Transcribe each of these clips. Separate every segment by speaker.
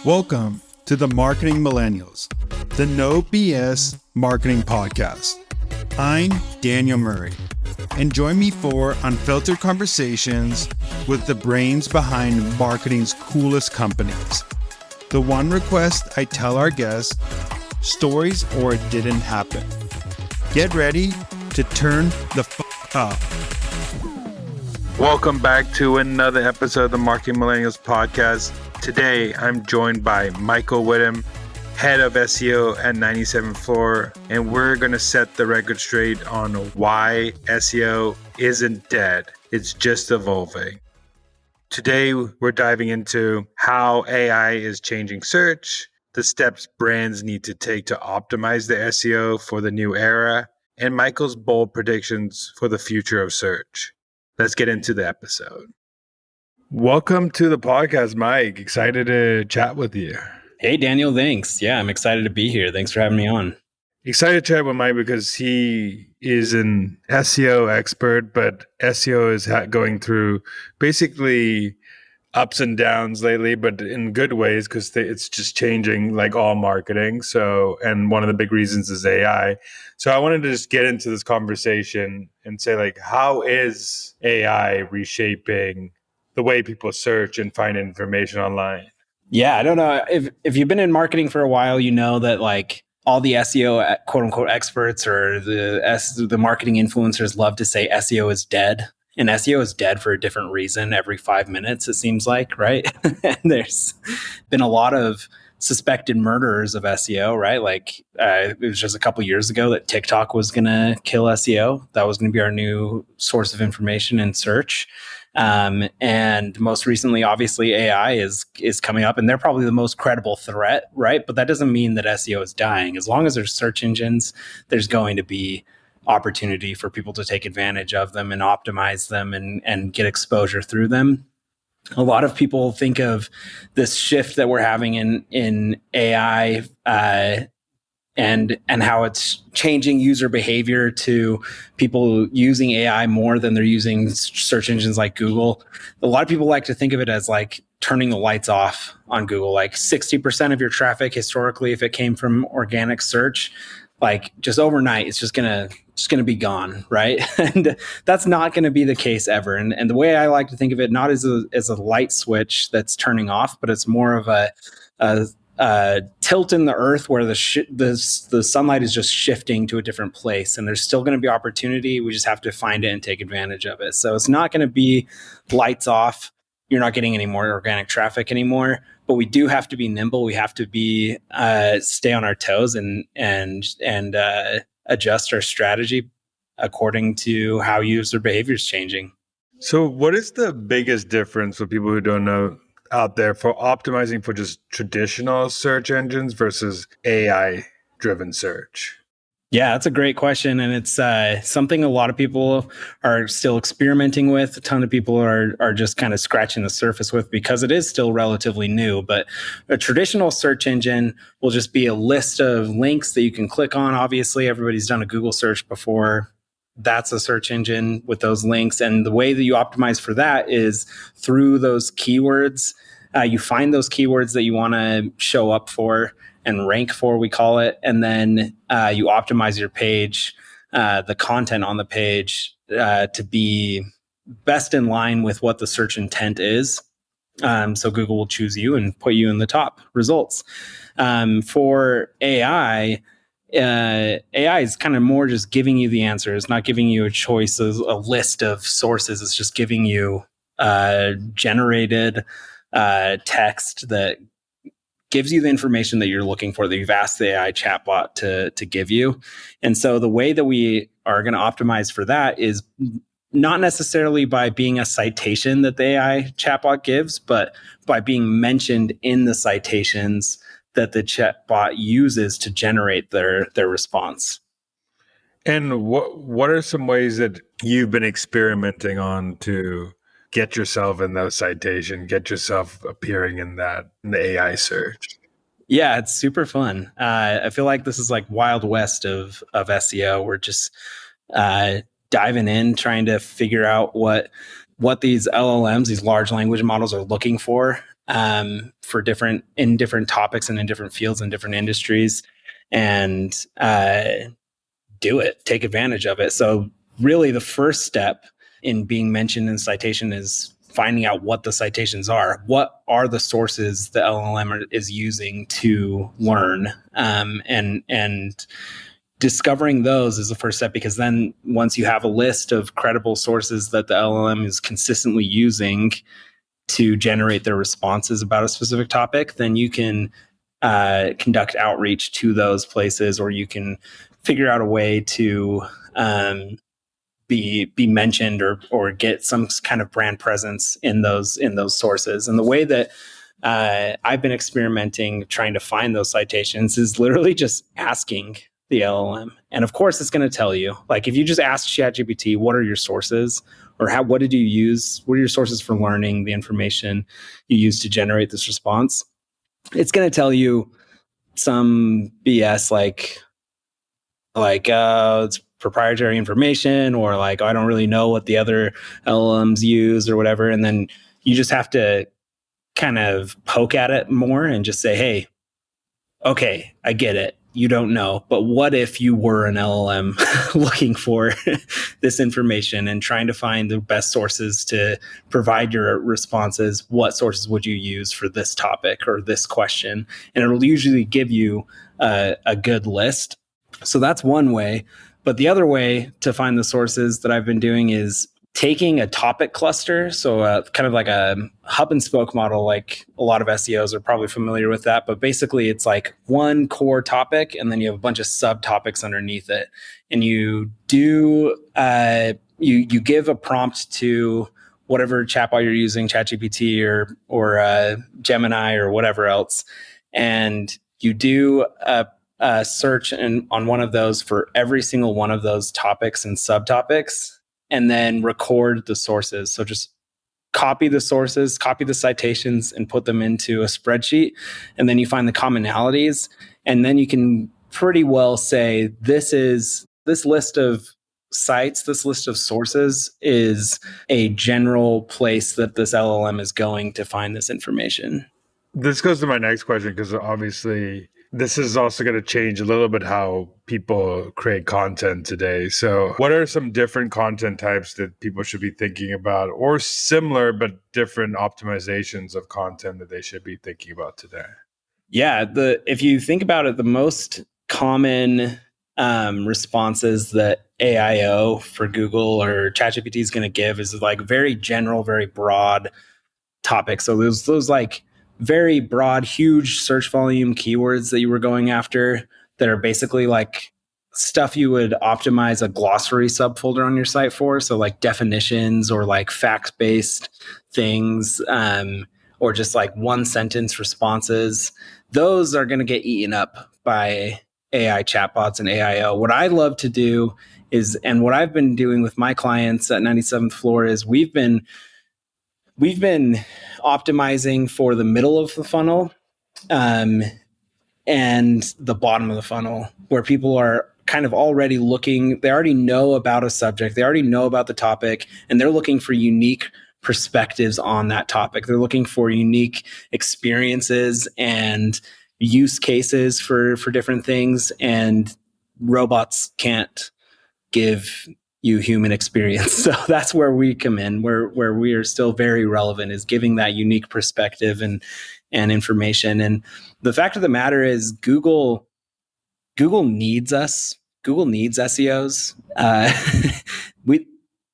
Speaker 1: Welcome to the Marketing Millennials, the No BS Marketing Podcast. I'm Daniel Murray, and join me for unfiltered conversations with the brains behind marketing's coolest companies. The one request I tell our guests, stories or it didn't happen. Get ready to turn the up. Welcome back to another episode of the Marketing Millennials Podcast. Today, I'm joined by Michael Witham, head of SEO at 97 Floor, and we're going to set the record straight on why SEO isn't dead. It's just evolving. Today, we're diving into how AI is changing search, the steps brands need to take to optimize their SEO for the new era, and Michael's bold predictions for the future of search. Let's get into the episode. Welcome to the podcast, Mike. Excited to chat with you.
Speaker 2: Hey, Daniel. Thanks. Yeah, I'm excited to be here. Thanks for having me on.
Speaker 1: Excited to chat with Mike because he is an SEO expert, but SEO is going through basically ups and downs lately, but in good ways because it's just changing like all marketing. So, and one of the big reasons is AI. So I wanted to just get into this conversation and say, like, how is AI reshaping the way people search and find information online?
Speaker 2: Yeah, I don't know. If you've been in marketing for a while, you know that like all the SEO quote unquote experts or the marketing influencers love to say SEO is dead. And SEO is dead for a different reason every 5 minutes, it seems like, right? And there's been a lot of suspected murderers of SEO, right? Like it was just a couple years ago that TikTok was going to kill SEO. That was going to be our new source of information in search. And most recently, obviously, AI is coming up, and they're probably the most credible threat, right? But that doesn't mean that SEO is dying. As long as there's search engines, there's going to be opportunity for people to take advantage of them and optimize them and get exposure through them. A lot of people think of this shift that we're having in AI and how it's changing user behavior to people using AI more than they're using search engines like Google. A lot of people like to think of it as like turning the lights off on Google. Like 60% of your traffic historically, if it came from organic search, like just overnight, it's just gonna be gone, right? And that's not gonna be the case ever. And the way I like to think of it, not as a light switch that's turning off, but it's more of a tilt in the earth where the sunlight is just shifting to a different place, and there's still going to be opportunity. We just have to find it and take advantage of it. So it's not going to be lights off. You're not getting any more organic traffic anymore, but we do have to be nimble. We have to be stay on our toes and adjust our strategy according to how user behavior is changing.
Speaker 1: So what is the biggest difference for people who don't know out there for optimizing for just traditional search engines versus AI driven search?
Speaker 2: Yeah, that's a great question. And it's something a lot of people are still experimenting with. A ton of people are just kind of scratching the surface with because it is still relatively new. But a traditional search engine will just be a list of links that you can click on. Obviously, everybody's done a Google search before. That's a search engine with those links. And the way that you optimize for that is through those keywords. You find those keywords that you want to show up for and rank for, we call it. And then you optimize your page, the content on the page to be best in line with what the search intent is. So Google will choose you and put you in the top results. For AI is kind of more just giving you the answer. It's not giving you a choice of a list of sources. It's just giving you generated text that gives you the information that you're looking for, that you've asked the AI chatbot to give you. And so the way that we are going to optimize for that is not necessarily by being a citation that the AI chatbot gives, but by being mentioned in the citations that the chatbot uses to generate their response.
Speaker 1: And what are some ways that you've been experimenting on to get yourself in those citations, get yourself appearing in the AI search?
Speaker 2: Yeah, it's super fun. I feel like this is like Wild West of SEO. We're just diving in, trying to figure out what these LLMs, these large language models, are looking for. for different topics and in different fields and different industries, and do it, take advantage of it. So really the first step in being mentioned in citation is finding out what the citations are. What are the sources the LLM is using to learn? And discovering those is the first step, because then once you have a list of credible sources that the LLM is consistently using to generate their responses about a specific topic, then you can conduct outreach to those places, or you can figure out a way to be mentioned or get some kind of brand presence in those sources. And the way that I've been experimenting trying to find those citations is literally just asking the LLM. And of course, it's going to tell you. Like, if you just ask ChatGPT, what are your sources? Or what did you use? What are your sources for learning the information you used to generate this response? It's going to tell you some BS like it's proprietary information, or like, I don't really know what the other LLMs use or whatever. And then you just have to kind of poke at it more and just say, hey, okay, I get it. You don't know, but what if you were an LLM looking for this information and trying to find the best sources to provide your responses? What sources would you use for this topic or this question? And it'll usually give you a good list. So that's one way. But the other way to find the sources that I've been doing is taking a topic cluster, so kind of like a hub and spoke model, like a lot of SEOs are probably familiar with that. But basically, it's like one core topic, and then you have a bunch of subtopics underneath it. And you do you give a prompt to whatever chatbot you're using, ChatGPT or Gemini or whatever else, and you do a search on one of those for every single one of those topics and subtopics, and then record the sources. So just copy the sources, copy the citations, and put them into a spreadsheet. And then you find the commonalities. And then you can pretty well say, this list of sites, this list of sources is a general place that this LLM is going to find this information.
Speaker 1: This goes to my next question, because obviously this is also going to change a little bit how people create content today. So what are some different content types that people should be thinking about, or similar but different optimizations of content that they should be thinking about today?
Speaker 2: Yeah, if you think about it, the most common responses that AIO for Google or ChatGPT is going to give is like very general, very broad topics. So those like very broad, huge search volume keywords that you were going after that are basically like stuff you would optimize a glossary subfolder on your site for. So like definitions or like fact-based things, or just like one sentence responses. Those are going to get eaten up by AI chatbots and AIO. What I love to do is, and what I've been doing with my clients at 97th Floor, is we've been optimizing for the middle of the funnel and the bottom of the funnel, where people are kind of already looking, they already know about a subject, they already know about the topic, and they're looking for unique perspectives on that topic. They're looking for unique experiences and use cases for different things, and robots can't give you human experience. So that's where we come in, where we are still very relevant, is giving that unique perspective and information. And the fact of the matter is, Google needs us. Google needs SEOs.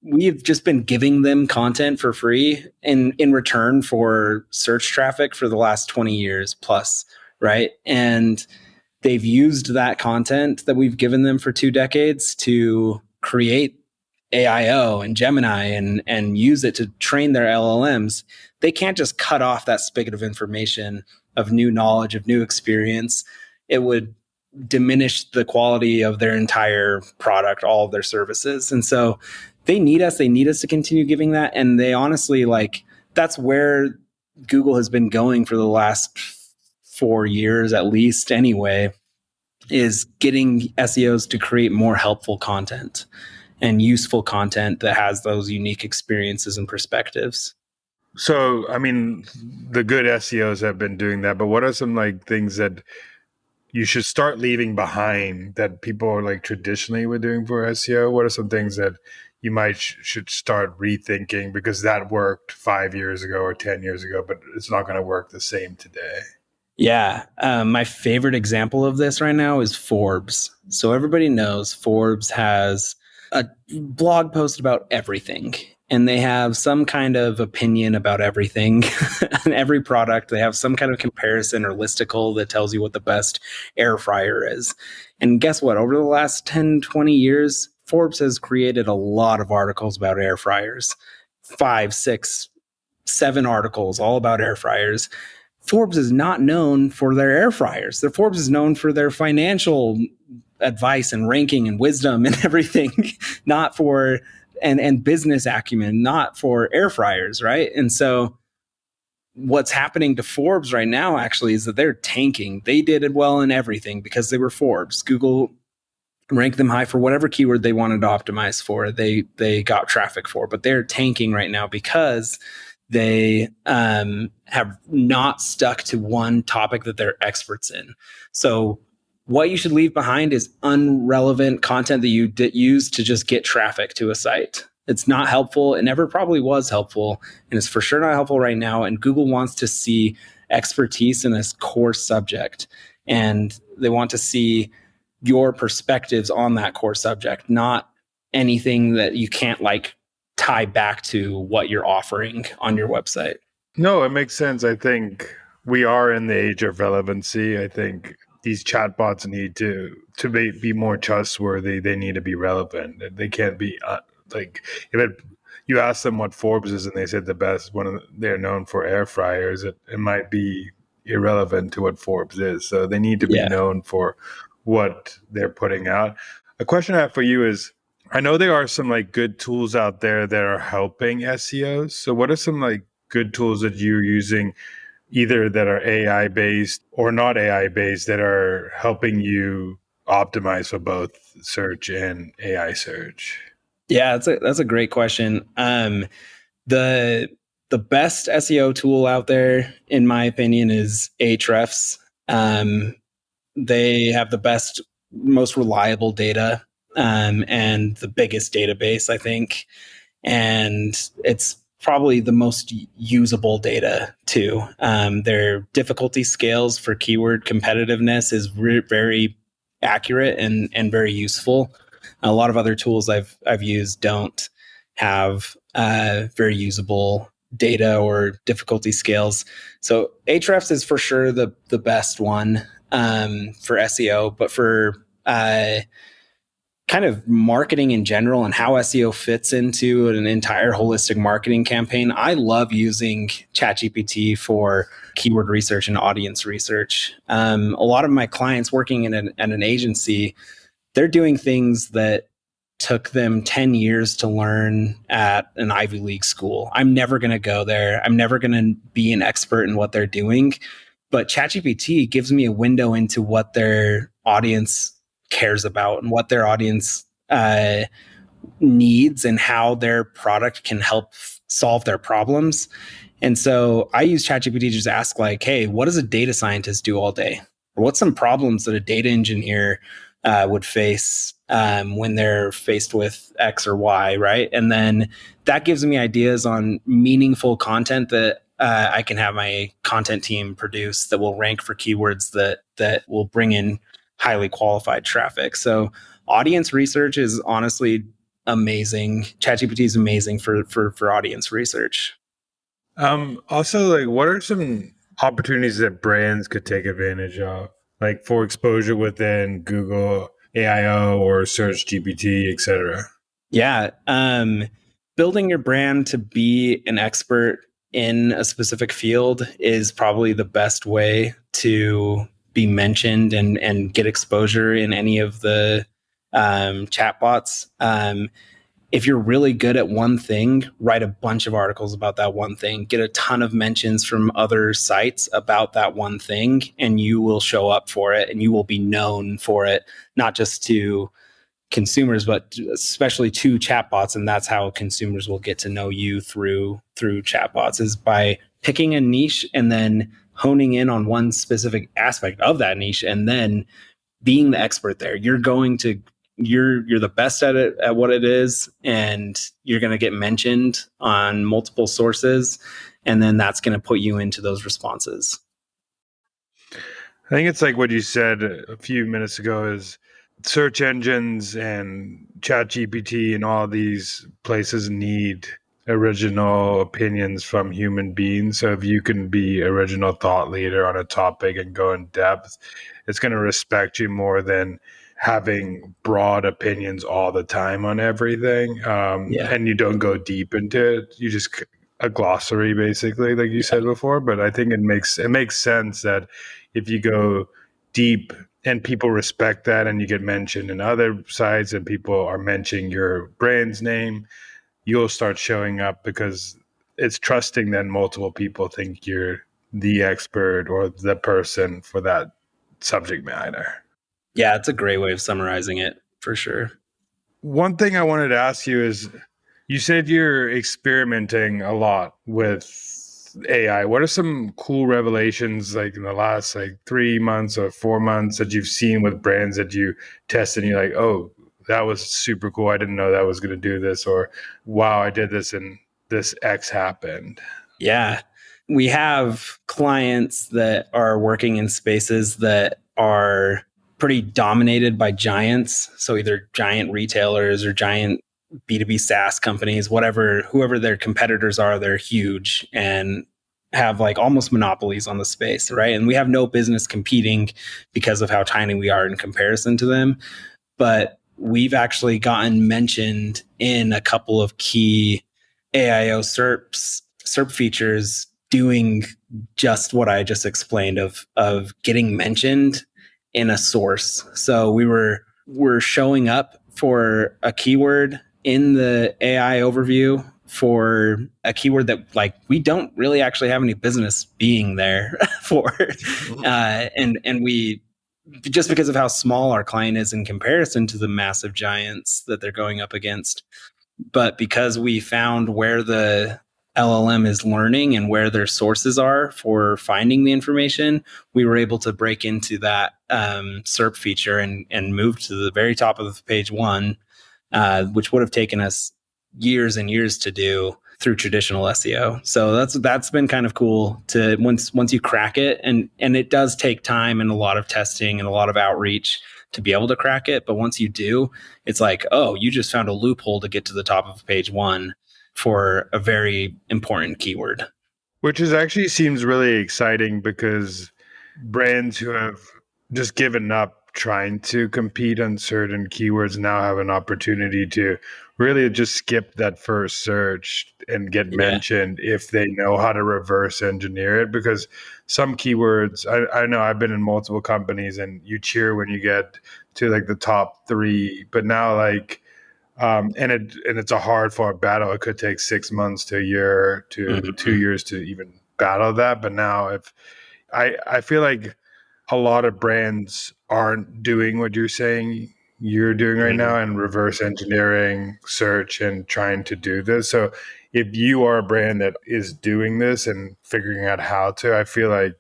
Speaker 2: We've just been giving them content for free in return for search traffic for the last 20 years plus, right? And they've used that content that we've given them for 2 decades to create AIO and Gemini and use it to train their LLMs. They can't just cut off that spigot of information, of new knowledge, of new experience. It would diminish the quality of their entire product, all of their services. And so they need us. They need us to continue giving that. And they honestly, like, that's where Google has been going for the last 4 years at least anyway, is getting SEOs to create more helpful content and useful content that has those unique experiences and perspectives.
Speaker 1: So, I mean, the good SEOs have been doing that, but what are some like things that you should start leaving behind that people are like traditionally were doing for SEO? What are some things that you might should start rethinking because that worked 5 years ago or 10 years ago, but it's not going to work the same today?
Speaker 2: Yeah. My favorite example of this right now is Forbes. So everybody knows Forbes has a blog post about everything, and they have some kind of opinion about everything and every product. They have some kind of comparison or listicle that tells you what the best air fryer is. And guess what? Over the last 10, 20 years, Forbes has created a lot of articles about air fryers. 5, 6, 7 articles all about air fryers. Forbes is not known for their air fryers. The Forbes is known for their financial advice and ranking and wisdom and everything, not for and business acumen, not for air fryers, right? And so what's happening to Forbes right now actually is that they're tanking. They did it well in everything because they were Forbes. Google ranked them high for whatever keyword they wanted to optimize for. They got traffic for, but they're tanking right now because they have not stuck to one topic that they're experts in. So what you should leave behind is unrelevant content that you use to just get traffic to a site. It's not helpful. It never probably was helpful, and it's for sure not helpful right now. And Google wants to see expertise in this core subject, and they want to see your perspectives on that core subject, not anything that you can't like tie back to what you're offering on your website.
Speaker 1: No, it makes sense. I think we are in the age of relevancy. I think these chatbots need to be more trustworthy. They need to be relevant. They can't be like if it, you ask them what Forbes is and they said the best they're known for air fryers. It might be irrelevant to what Forbes is. So they need to be known for what they're putting out. A question I have for you is, I know there are some like good tools out there that are helping SEOs. So what are some like good tools that you're using, either that are AI based or not AI based, that are helping you optimize for both search and AI search?
Speaker 2: Yeah, that's a great question. The best SEO tool out there, in my opinion, is Ahrefs. They have the best, most reliable data, and the biggest database, I think. And it's probably the most usable data too. Their difficulty scales for keyword competitiveness is very accurate and very useful. A lot of other tools I've used don't have very usable data or difficulty scales. So Ahrefs is for sure the best one for SEO, but for kind of marketing in general and how SEO fits into an entire holistic marketing campaign, I love using ChatGPT for keyword research and audience research. A lot of my clients working in an agency, they're doing things that took them 10 years to learn at an Ivy League school. I'm never going to go there. I'm never going to be an expert in what they're doing. But ChatGPT gives me a window into what their audience cares about and what their audience needs and how their product can help solve their problems. And so I use ChatGPT to just ask like, hey, what does a data scientist do all day? Or what's some problems that a data engineer would face when they're faced with X or Y, right? And then that gives me ideas on meaningful content that I can have my content team produce that will rank for keywords that will bring in highly qualified traffic. So audience research is honestly amazing. ChatGPT is amazing for audience research.
Speaker 1: Also, like, what are some opportunities that brands could take advantage of, like for exposure within Google AIO or Search GPT, etc.?
Speaker 2: Yeah. Building your brand to be an expert in a specific field is probably the best way to be mentioned and get exposure in any of the chatbots. If you're really good at one thing, write a bunch of articles about that one thing, get a ton of mentions from other sites about that one thing, and you will show up for it and you will be known for it, not just to consumers, but especially to chatbots. And that's how consumers will get to know you through chatbots, is by picking a niche and then honing in on one specific aspect of that niche and then being the expert there. You're the best at it, at what it is, and you're going to get mentioned on multiple sources, and then that's going to put you into those responses.
Speaker 1: I think it's like what you said a few minutes ago, is search engines and ChatGPT and all these places need original opinions from human beings. So if you can be original thought leader on a topic and go in depth, it's going to respect you more than having broad opinions all the time on everything. And you don't go deep into it. You just a glossary, basically, like you said before. But I think it makes sense that if you go deep and people respect that, and you get mentioned in other sites and people are mentioning your brand's name, you'll start showing up because it's trusting that multiple people think you're the expert or the person for that subject matter.
Speaker 2: Yeah, it's a great way of summarizing it, for sure.
Speaker 1: One thing I wanted to ask you is, you said you're experimenting a lot with AI. What are some cool revelations, like in the last 3 months or 4 months, that you've seen with brands that you tested and you're like, oh, that was super cool, I didn't know that was going to do this, or wow, I did this and this X happened?
Speaker 2: Yeah. We have clients that are working in spaces that are pretty dominated by giants. So either giant retailers or giant B2B SaaS companies, whoever their competitors are, they're huge and have like almost monopolies on the space, right? And we have no business competing because of how tiny we are in comparison to them. But we've actually gotten mentioned in a couple of key AIO SERP features, doing just what I just explained of getting mentioned in a source. So we're showing up for a keyword in the AI overview for a keyword that like we don't really actually have any business being there for, and we, just because of how small our client is in comparison to the massive giants that they're going up against. But because we found where the LLM is learning and where their sources are for finding the information, we were able to break into that SERP feature and move to the very top of page one, which would have taken us years and years to do through traditional SEO. So that's been kind of cool to once you crack it, and it does take time and a lot of testing and a lot of outreach to be able to crack it. But once you do, it's like, oh, you just found a loophole to get to the top of page one for a very important keyword.
Speaker 1: Which is actually seems really exciting, because brands who have just given up trying to compete on certain keywords now have an opportunity to really just skip that first search and get mentioned if they know how to reverse engineer it. Because some keywords, I know I've been in multiple companies and you cheer when you get to like the top 3, but now and it's a hard fought battle. It could take 6 months to a year to 2 years to even battle that. But now if I feel like a lot of brands aren't doing what you're saying you're doing right now, and reverse engineering search and trying to do this. So if you are a brand that is doing this and figuring out how to, I feel like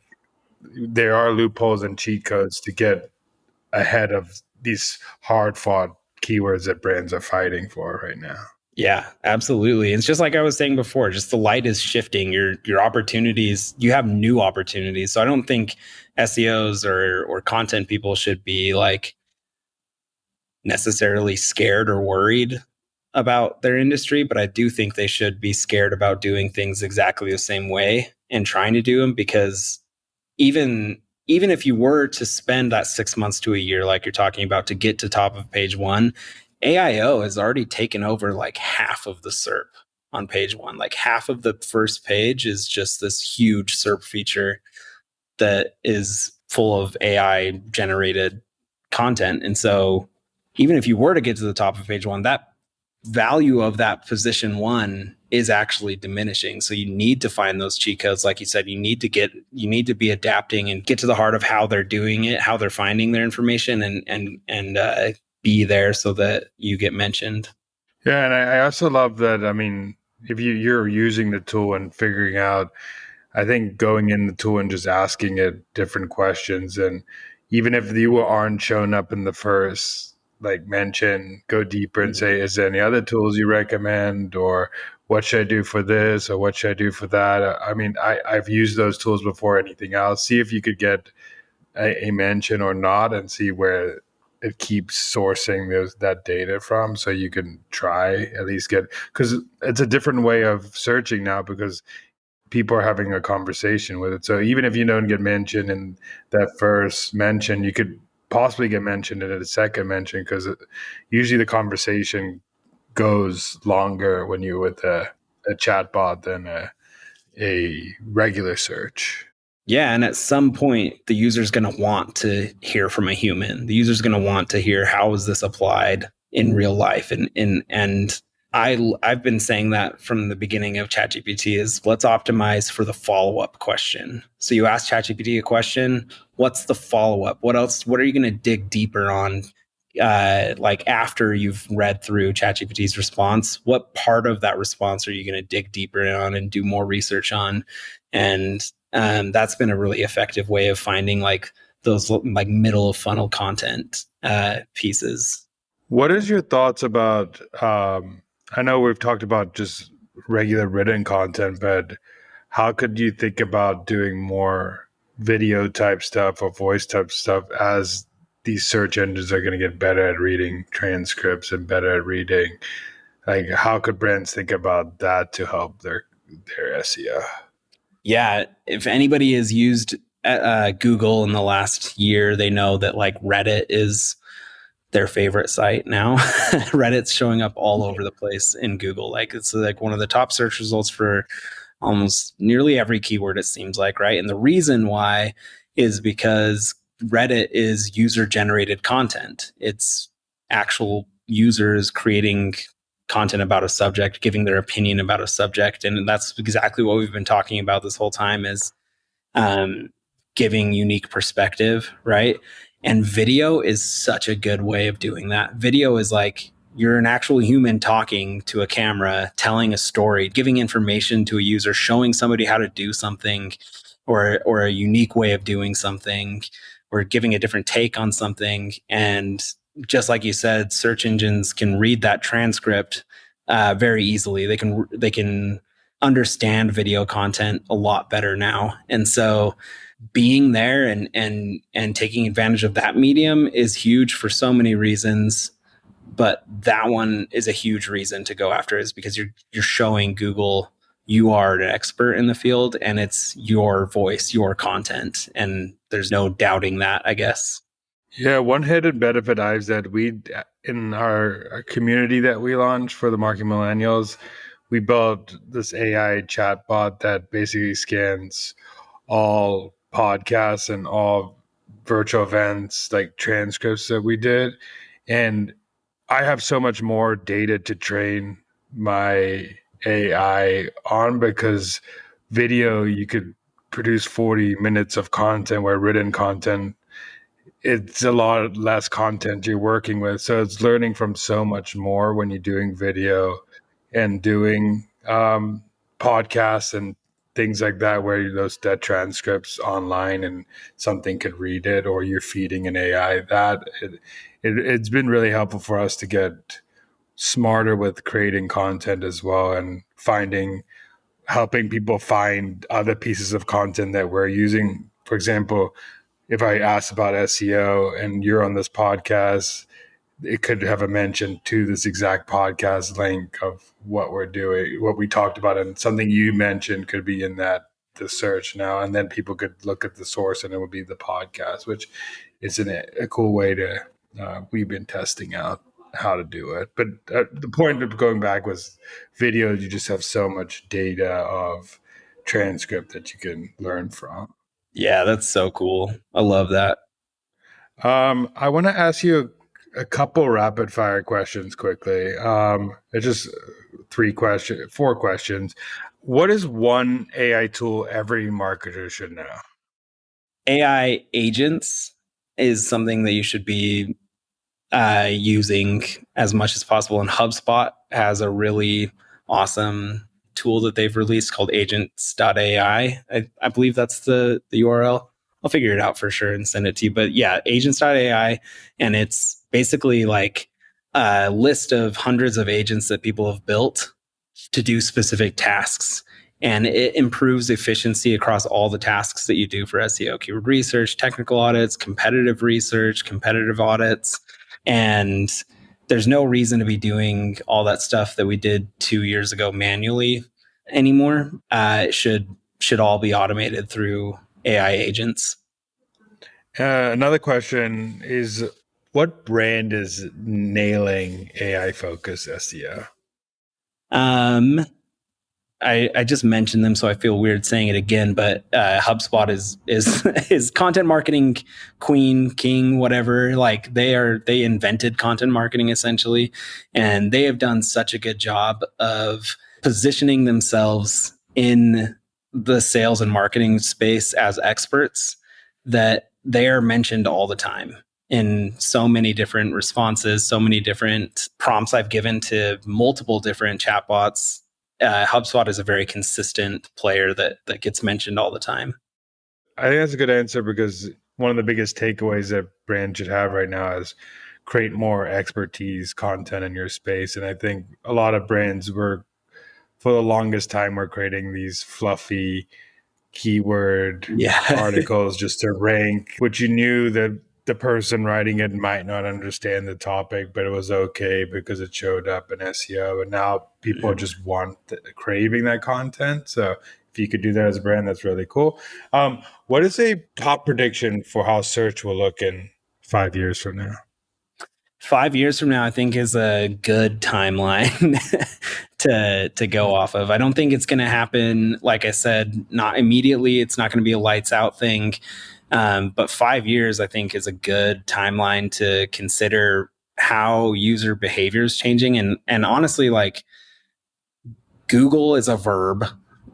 Speaker 1: there are loopholes and cheat codes to get ahead of these hard fought keywords that brands are fighting for right now.
Speaker 2: Yeah, absolutely. It's just like I was saying before, just the light is shifting. Your opportunities, you have new opportunities. So I don't think SEOs or content people should be like necessarily scared or worried about their industry, but I do think they should be scared about doing things exactly the same way and trying to do them, because even if you were to spend that 6 months to a year, like you're talking about, to get to top of page one, AIO has already taken over like half of the SERP on page one. Like half of the first page is just this huge SERP feature that is full of AI generated content. And so even if you were to get to the top of page one, that value of that position one is actually diminishing. So you need to find those cheat codes. Like you said, you need to be adapting and get to the heart of how they're doing it, how they're finding their information, and be there so that you get mentioned.
Speaker 1: Yeah, and I also love that. I mean, if you're using the tool and figuring out, I think going in the tool and just asking it different questions, and even if you aren't showing up in the first like mention, go deeper and say, is there any other tools you recommend, or what should I do for this, or what should I do for that? I mean, I've used those tools before anything else. See if you could get a mention or not, and see where it keeps sourcing that data from, so you can try at least get, because it's a different way of searching now, because people are having a conversation with it. So even if you don't get mentioned in that first mention, you could possibly get mentioned in a second mention, because usually the conversation goes longer when you're with a chatbot than a regular search.
Speaker 2: Yeah, and at some point, the user's going to want to hear from a human. The user's going to want to hear, how is this applied in real life? And I've been saying that from the beginning of ChatGPT is, let's optimize for the follow-up question. So you ask ChatGPT a question, what's the follow-up? What else? What are you going to dig deeper on? Like after you've read through ChatGPT's response, what part of that response are you going to dig deeper on and do more research on? And that's been a really effective way of finding like those like middle of funnel content pieces.
Speaker 1: What is your thoughts about? I know we've talked about just regular written content, but how could you think about doing more video type stuff or voice type stuff as these search engines are going to get better at reading transcripts and better at reading? Like, how could brands think about that to help their SEO?
Speaker 2: Yeah, if anybody has used Google in the last year, they know that like Reddit is their favorite site now. Reddit's showing up all over the place in Google. Like it's like one of the top search results for almost nearly every keyword, it seems like, right? And the reason why is because Reddit is user generated content. It's actual users creating content about a subject, giving their opinion about a subject. And that's exactly what we've been talking about this whole time is um, giving unique perspective, right? And video is such a good way of doing that. Video is like you're an actual human talking to a camera, telling a story, giving information to a user, showing somebody how to do something or a unique way of doing something or giving a different take on something. And just like you said, search engines can read that transcript very easily. They can understand video content a lot better now. And so being there and taking advantage of that medium is huge for so many reasons. But that one is a huge reason to go after, is because you're showing Google you are an expert in the field and it's your voice, your content. And there's no doubting that, I guess.
Speaker 1: Yeah, one hidden benefit I've said, we in our community that we launched for the Marketing Millennials, we built this AI chatbot that basically scans all podcasts and all virtual events, like transcripts that we did. And I have so much more data to train my AI on, because video, you could produce 40 minutes of content, where written content, it's a lot less content you're working with. So it's learning from so much more when you're doing video and doing podcasts and things like that, where those dead transcripts online and something could read it, or you're feeding an AI it's been really helpful for us to get smarter with creating content as well, and helping people find other pieces of content that we're using. For example, if I ask about SEO and you're on this podcast, it could have a mention to this exact podcast link of what we're doing, what we talked about, and something you mentioned could be in the search now, and then people could look at the source and it would be the podcast, which is a cool way to. We've been testing out how to do it, but the point of going back was videos. You just have so much data of transcript that you can learn from.
Speaker 2: Yeah, that's so cool. I love that.
Speaker 1: I want to ask you a couple rapid fire questions quickly. It's just four questions. What is one AI tool every marketer should know?
Speaker 2: AI agents is something that you should be using as much as possible. And HubSpot has a really awesome tool that they've released called agents.ai. I believe that's the URL. I'll figure it out for sure and send it to you. But yeah, agents.ai. And it's basically like a list of hundreds of agents that people have built to do specific tasks. And it improves efficiency across all the tasks that you do for SEO, keyword research, technical audits, competitive research, competitive audits. And there's no reason to be doing all that stuff that we did 2 years ago manually anymore. It should all be automated through AI agents.
Speaker 1: Another question is, what brand is nailing AI focused SEO?
Speaker 2: I just mentioned them, so I feel weird saying it again. But HubSpot is content marketing queen, king, whatever. Like they invented content marketing essentially, and they have done such a good job of positioning themselves in the sales and marketing space as experts that they are mentioned all the time in so many different responses, so many different prompts I've given to multiple different chatbots. HubSpot is a very consistent player that gets mentioned all the time.
Speaker 1: I think that's a good answer, because one of the biggest takeaways that brands should have right now is create more expertise content in your space. And I think a lot of brands were, for the longest time, were creating these fluffy keyword articles just to rank, which you knew that the person writing it might not understand the topic, but it was okay because it showed up in SEO. And now people just craving that content. So if you could do that as a brand, that's really cool. What is a top prediction for how search will look in 5 years from now?
Speaker 2: 5 years from now, I think, is a good timeline to go off of. I don't think it's going to happen, like I said, not immediately. It's not going to be a lights out thing. But 5 years, I think, is a good timeline to consider how user behavior is changing. And honestly, like, Google is a verb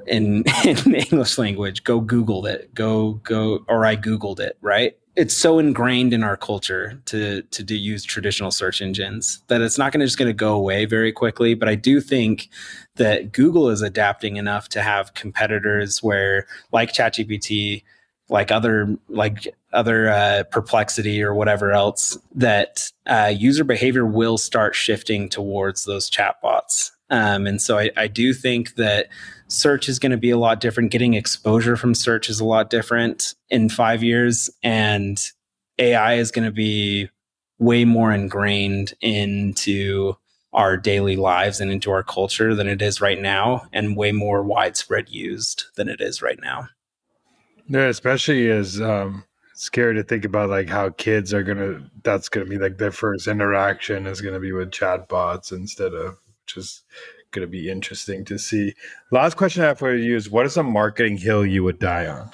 Speaker 2: in English language. Go Google it. Go, or I Googled it, right? It's so ingrained in our culture to use traditional search engines that it's not just going to go away very quickly. But I do think that Google is adapting enough to have competitors where, like ChatGPT, like other Perplexity or whatever else, that user behavior will start shifting towards those chatbots. And so I do think that search is going to be a lot different. Getting exposure from search is a lot different in 5 years. And AI is going to be way more ingrained into our daily lives and into our culture than it is right now, and way more widespread used than it is right now.
Speaker 1: Yeah, especially as scary to think about, like, how kids are that's gonna be like their first interaction is gonna be with chatbots instead of, which is gonna be interesting to see. Last question I have for you is, what is a marketing hill you would die
Speaker 2: on?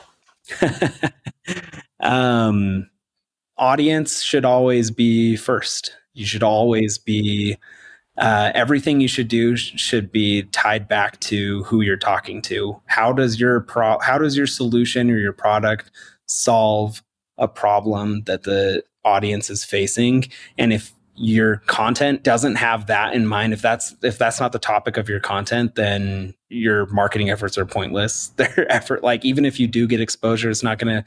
Speaker 2: Audience should always be first. You should always be everything you should do should be tied back to who you're talking to. How does your solution or your product solve a problem that the audience is facing? And if your content doesn't have that in mind, if that's not the topic of your content, then your marketing efforts are pointless. Their effort, like, even if you do get exposure, it's not going to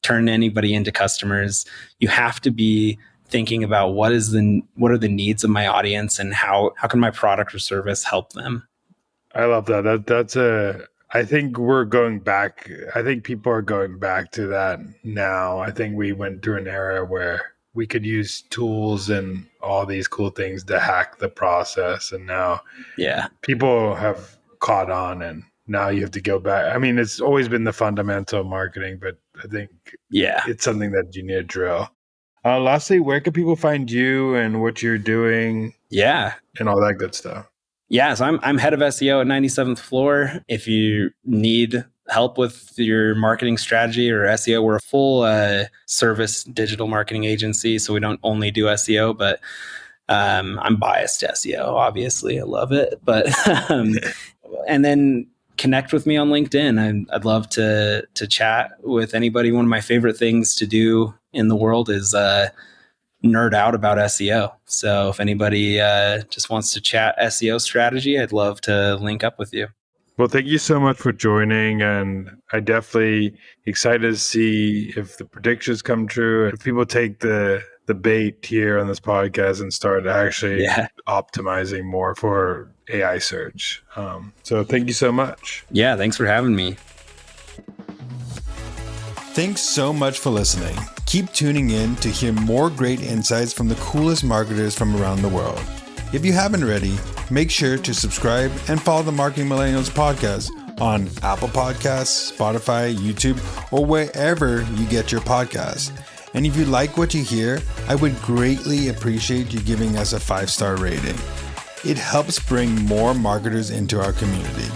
Speaker 2: turn anybody into customers. You have to be thinking about what are the needs of my audience, and how can my product or service help them.
Speaker 1: I love that. I think we're going back. I think people are going back to that now. I think we went through an era where we could use tools and all these cool things to hack the process. And now people have caught on, and now you have to go back. I mean, it's always been the fundamental marketing, but I think it's something that you need to drill. Lastly, where can people find you and what you're doing? And all that good stuff.
Speaker 2: Yeah, so I'm head of SEO at 97th Floor. If you need help with your marketing strategy or SEO, we're a full service digital marketing agency, so we don't only do SEO, but I'm biased to SEO, obviously. I love it. But and then connect with me on LinkedIn. I'd love to chat with anybody. One of my favorite things to do in the world is nerd out about SEO. So if anybody just wants to chat SEO strategy, I'd love to link up with you.
Speaker 1: Well, thank you so much for joining, and I definitely excited to see if the predictions come true. If people take the bait here on this podcast and start actually optimizing more for AI search. So thank you so much.
Speaker 2: Yeah, thanks for having me.
Speaker 3: Thanks so much for listening. Keep tuning in to hear more great insights from the coolest marketers from around the world. If you haven't already, make sure to subscribe and follow the Marketing Millennials podcast on Apple Podcasts, Spotify, YouTube, or wherever you get your podcasts. And if you like what you hear, I would greatly appreciate you giving us a 5-star rating. It helps bring more marketers into our community.